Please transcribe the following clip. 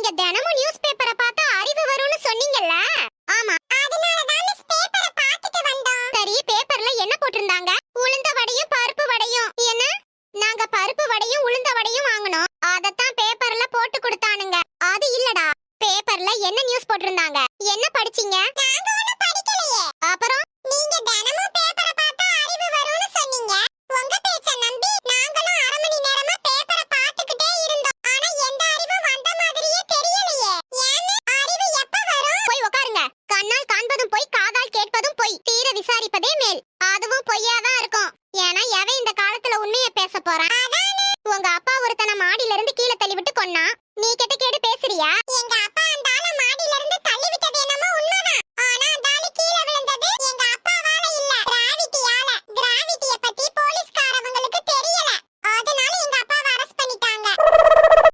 நீங்க தினமும் நியூஸ் பேப்பரை பார்த்தா அறிவு வரும்னு சொன்னீங்கல்ல? ஆமா, அதனால தான் மிஸ் பேப்பரை பார்த்துட்டு வந்தோம். சரி, பேப்பர்ல என்ன போட்டிருந்தாங்க? உளுந்த வடையும் பருப்பு வடையும். என்ன? நாங்க பருப்பு வடையும் உளுந்த வடையும் வாங்குனோம். அதத்தான் பேப்பர்ல போட்டு கொடுத்தானுங்க. அது இல்லடா. பேப்பர்ல என்ன நியூஸ் போட்டிருந்தாங்க? என்ன படிச்சீங்க? நாங்க ஒண்ணும் படிக்கலையே. அப்புறம் நீங்க தினமும் பேப்பரை பார்த்தா அறிவு வரும்னு சொன்னீங்க. உங்க பேச்ச நம்பி நாங்களும் அரை மணி நேரமா பேப்பரை பார்த்துக்கிட்டே இருந்தோம். ஆனா எந்த அறிவும் வந்த மாதிரியே தெரியலையே. ஏன்னு அறிவு எப்ப வரும்? போய் உட்காருங்க. கண்ணால் காண்பதும் போய், காதால் கேட்பதும் போய். தீர விசாரிப்பதே மேல். அதுவும் பொய்யாதான் இருக்கும். ஏன்னா எவன் இந்த காலத்துல உண்மையை பேச போறான்? உங்க அப்பா ஒருத்தன மாடியில இருந்து கீழே தள்ளி விட்டு கொன்னா. நீ கெட்ட கேடு பேசுறியா? எங்க